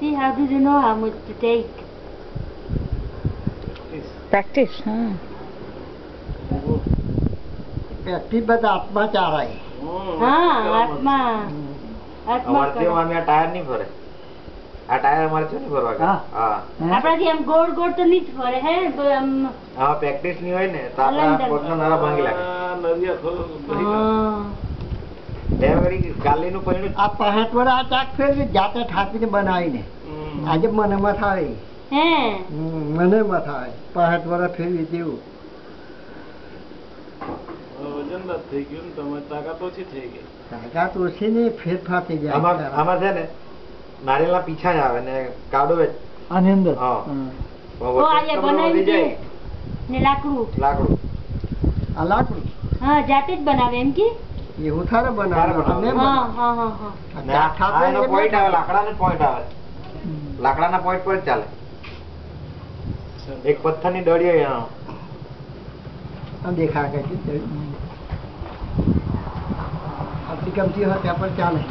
Really, how do you know how much to take? Practice, huh? Practice બધા આત્મા ચારાય. હા આત્મા આત્મા અમારથી મામી આ ટાયર નહીં ફરે. આ ટાયર અમારે છે નહીં ફરવા. હા. હા આપણાથી આમ ગોળ ગોળ તો નહીં જ ફરે હે આમ. હા પ્રેક્ટિસ નહીં હોય ને તો આપણા પોતનો નારા ભાંગી લાગે. બે વળી ગાલીનું પૈણું આ 65 વર્ષ આ ચાક ફેરવી જાતે ઠાકીને બનાવીને આજે મને મથા આવી. હે મને મથા આવે 65 વર્ષ ફેરવી જેવું. વજનદાર થઈ ગયું ને તમારી તાકાત ઓછી થઈ ગઈ. તાકાત ઓછી ને ફેરફાર થઈ જાય. આમાં છે ને નારિયેળના પીછા જ આવે ને કાવડો વેચ આની અંદર હા ઓ આજે બનાવી દે ને લાકડું આ લાકડું હા જાતે જ બનાવે એમ કે એવું થારે બનાવે. હા હા હા હા એનો પોઈન્ટ આવે લાકડાનો પોઈન્ટ આવે લાકડાના પોઈન્ટ પર જ ચાલે. એક પથ્થરની દડી હોય એનો દેખા કે આટલી કમતી હોય ત્યાં પર ચાલે.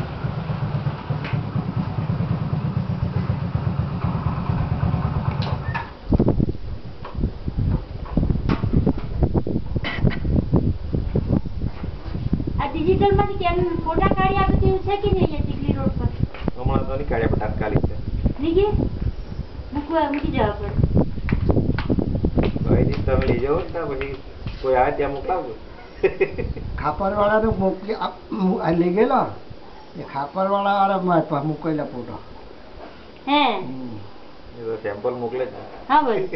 આ ડિજિટલ માંથી કેમ ફોટા કાઢી આપે તેવું છે કે નહીં અહીંયા ચીખલી રોડ પર હમણાં તો નહીં કાઢ્યા પણ તાત્કાલિક છે. નહીં મૂકી જવા પડે. કોઈ દિવસ તમે લઈ જાઓ ને પછી કોઈ આવે ત્યાં મોકલાવજો. ખાપરવાળાને મોકલી લઈ ગયેલો એ ખાપરવાળા વાળા મૂકેલા ફોટો. હે સેમ્પલ મોકલે જ. હા ભાઈ